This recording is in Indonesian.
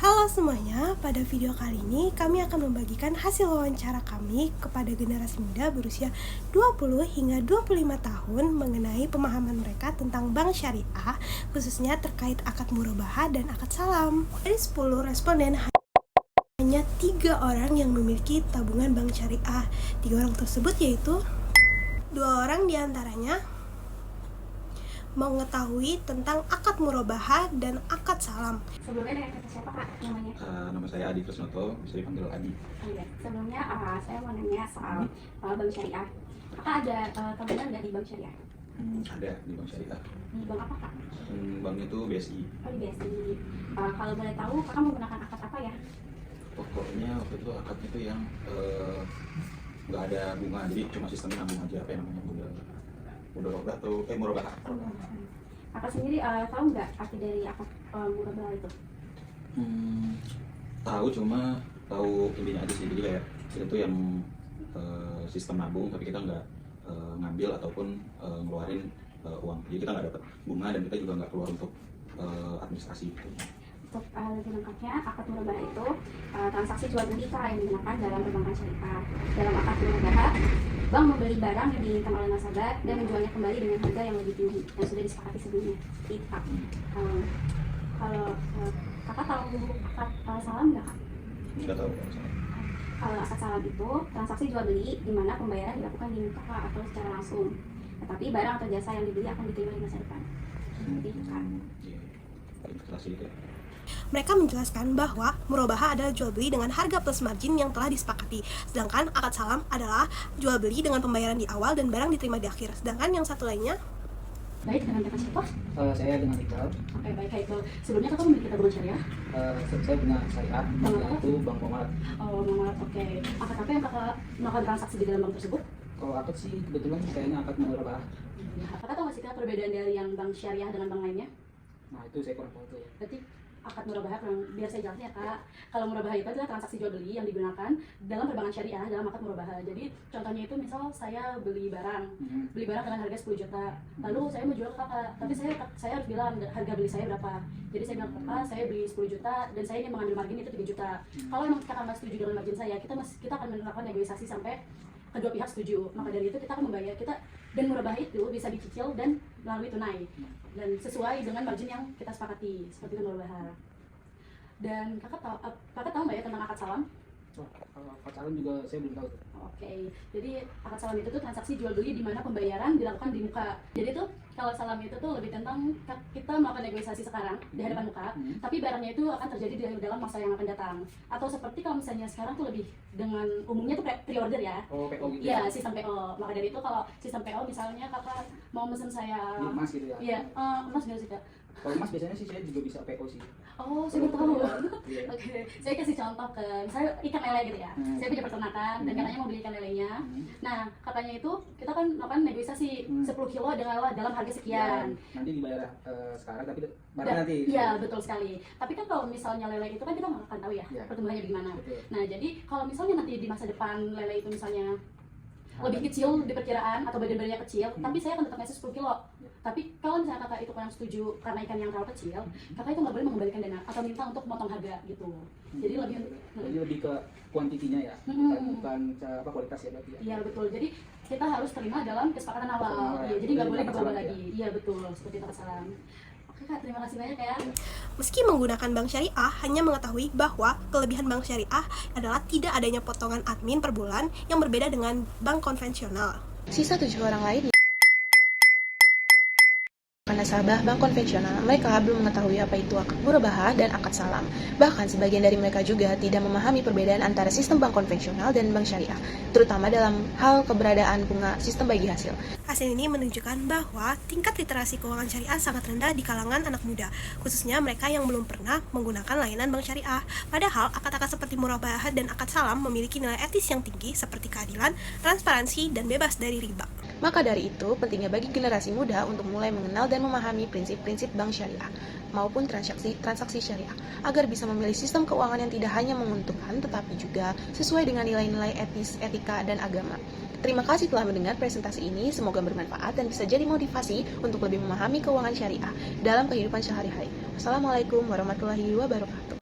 Halo semuanya, pada video kali ini kami akan membagikan hasil wawancara kami kepada generasi muda berusia 20 hingga 25 tahun mengenai pemahaman mereka tentang bank syariah, khususnya terkait akad murabahah dan akad salam. Dari 10 responden, hanya 3 orang yang memiliki tabungan bank syariah. 3 orang tersebut yaitu 2 orang diantaranya mengetahui tentang akad murabahah dan akad salam. Sebelumnya dengan kata siapa Kak namanya? Nama saya Adi Krisnoto, bisa dipanggil Adi. Iya. Sebelumnya saya mau nanya soal bank syariah. Kakak ada tabungan nggak di bank syariah? Ada di bank syariah. Di bank apa Kak? Bank itu BSI. Oh di BSI. Kalau boleh tahu Kakak menggunakan akad apa ya? Pokoknya waktu itu akadnya itu yang nggak ada bunga, jadi cuma sistemnya nabung aja, apa yang namanya murabahah atau murabahah. Kakak sendiri tahu nggak arti dari akad murabahah itu? Tahu, cuma tahu intinya aja sih. Jadi kayak kita tuh yang sistem nabung, tapi kita nggak ngambil ataupun ngeluarin uang. Jadi kita nggak dapat bunga dan kita juga nggak keluar untuk administrasi gitu. Untuk lebih lengkapnya, akad murabahah itu transaksi jual beli Kak yang digunakan dalam perbankan syariah. Dalam akad murabahah, bank membeli barang yang diinginkan oleh nasabah dan menjualnya kembali dengan harga yang lebih tinggi yang sudah disepakati sebelumnya. Kalau Kakak tahu akad salam nggak Kak? Nggak tahu. Kalau akad salam itu transaksi jual beli di mana pembayaran dilakukan di muka Kak, atau secara langsung. Tetapi barang atau jasa yang dibeli akan diterima di masa depan. Seperti itu Kak. Iya, investasi itu. Mereka menjelaskan bahwa murabahah adalah jual beli dengan harga plus margin yang telah disepakati, sedangkan akad salam adalah jual beli dengan pembayaran di awal dan barang diterima di akhir. Sedangkan yang satu lainnya, Baik, dengan kata siapa? Saya dengan Iqbal. Oke, baik Kak Iqbal. Sebelumnya Kakak memiliki tabungan syariah? Saya punya syariah, yaitu Bank Komarat. Oh, Muhammad, oke. Akad apa yang Kakak melakukan transaksi di dalam bank tersebut? Kalau akad sih kebetulan kayaknya akad murabahah. Kakak tahu nggak sih Kak perbedaan dari yang bank syariah dengan bank lainnya? Nah itu saya kurang tahu tuh ya. Berarti akad murabahah, biar saya jelasin ya Kak. Kalau murabahah itu adalah transaksi jual beli yang digunakan dalam perbankan syariah dalam akad murabahah. Jadi contohnya itu misal saya beli barang dengan harga 10 juta. Lalu saya mau jual ke Kakak, tapi saya harus bilang harga beli saya berapa. Jadi saya bilang ke Kakak, saya beli 10 juta dan saya ingin mengambil margin itu 3 juta. Kalau memang Kakak nggak setuju dengan margin saya, kita akan melakukan negosiasi sampai kedua pihak setuju. Maka dari itu kita akan membayar dan murabahah itu bisa dicicil dan melalui tunai dan sesuai dengan margin yang kita sepakati, seperti itu murabahah. Dan kakak tahu nggak ya tentang akad salam? Kalau akad salam juga saya belum tahu tuh. Oke, jadi akad salam itu tuh transaksi jual beli di mana pembayaran dilakukan di muka. Jadi tuh kalau salam itu tuh lebih tentang kita melakukan negosiasi sekarang di hadapan muka, tapi barangnya itu akan terjadi di dalam masa yang akan datang. Atau seperti kalau misalnya sekarang tuh lebih dengan umumnya tuh pre-order ya. Oh, PO gitu. Iya, sistem PO. Maka dari itu kalau sistem PO misalnya kakak mau mesen saya Di emas gitu ya. Iya, emas nggak sih Kak? Kalau emas biasanya sih saya juga bisa PO sih. Oh, saya baru tahu. Iya. Oke, saya kasih contoh ke misalnya ikan lele gitu ya. Saya punya peternakan dan katanya mau beli ikan lelenya. Nah, katanya itu kita kan melakukan negosiasi 10 kilo dalam harga sekian. Nanti dibayar sekarang tapi barang nanti. Iya, betul sekali. Tapi kan kalau misalnya lele itu kan kita nggak akan tahu ya pertumbuhannya gimana. Betul. Nah, jadi kalau misalnya nanti di masa depan lele itu misalnya lebih kecil di perkiraan atau badan-badannya kecil, tapi saya akan tetap ngasih 10 kilo. Tapi kalau misalnya kakak itu kurang setuju karena ikan yang terlalu kecil, kakak itu nggak boleh mengembalikan dana atau minta untuk memotong harga gitu. Jadi lebih ke kuantitinya ya, bukan kualitas ya berarti ya. Iya betul. Jadi kita harus terima dalam kesepakatan awal. Iya, jadi nggak boleh diubah lagi. Iya betul, seperti itu salam. Oke Kak, terima kasih banyak ya. meski menggunakan bank syariah, hanya mengetahui bahwa kelebihan bank syariah adalah tidak adanya potongan admin per bulan yang berbeda dengan bank konvensional. Sisa 7 orang lainnya nasabah bank konvensional, mereka belum mengetahui apa itu akad murabahah dan akad salam. Bahkan sebagian dari mereka juga tidak memahami perbedaan antara sistem bank konvensional dan bank syariah, terutama dalam hal keberadaan bunga sistem bagi hasil. Hasil ini menunjukkan bahwa tingkat literasi keuangan syariah sangat rendah di kalangan anak muda, khususnya mereka yang belum pernah menggunakan layanan bank syariah. Padahal akad-akad seperti murabahah dan akad salam memiliki nilai etis yang tinggi seperti keadilan, transparansi, dan bebas dari riba. Maka dari itu, pentingnya bagi generasi muda untuk mulai mengenal dan memahami prinsip-prinsip bank syariah maupun transaksi syariah agar bisa memilih sistem keuangan yang tidak hanya menguntungkan tetapi juga sesuai dengan nilai-nilai etis, etika, dan agama. Terima kasih telah mendengar presentasi ini, semoga bermanfaat dan bisa jadi motivasi untuk lebih memahami keuangan syariah dalam kehidupan sehari-hari. Wassalamualaikum warahmatullahi wabarakatuh.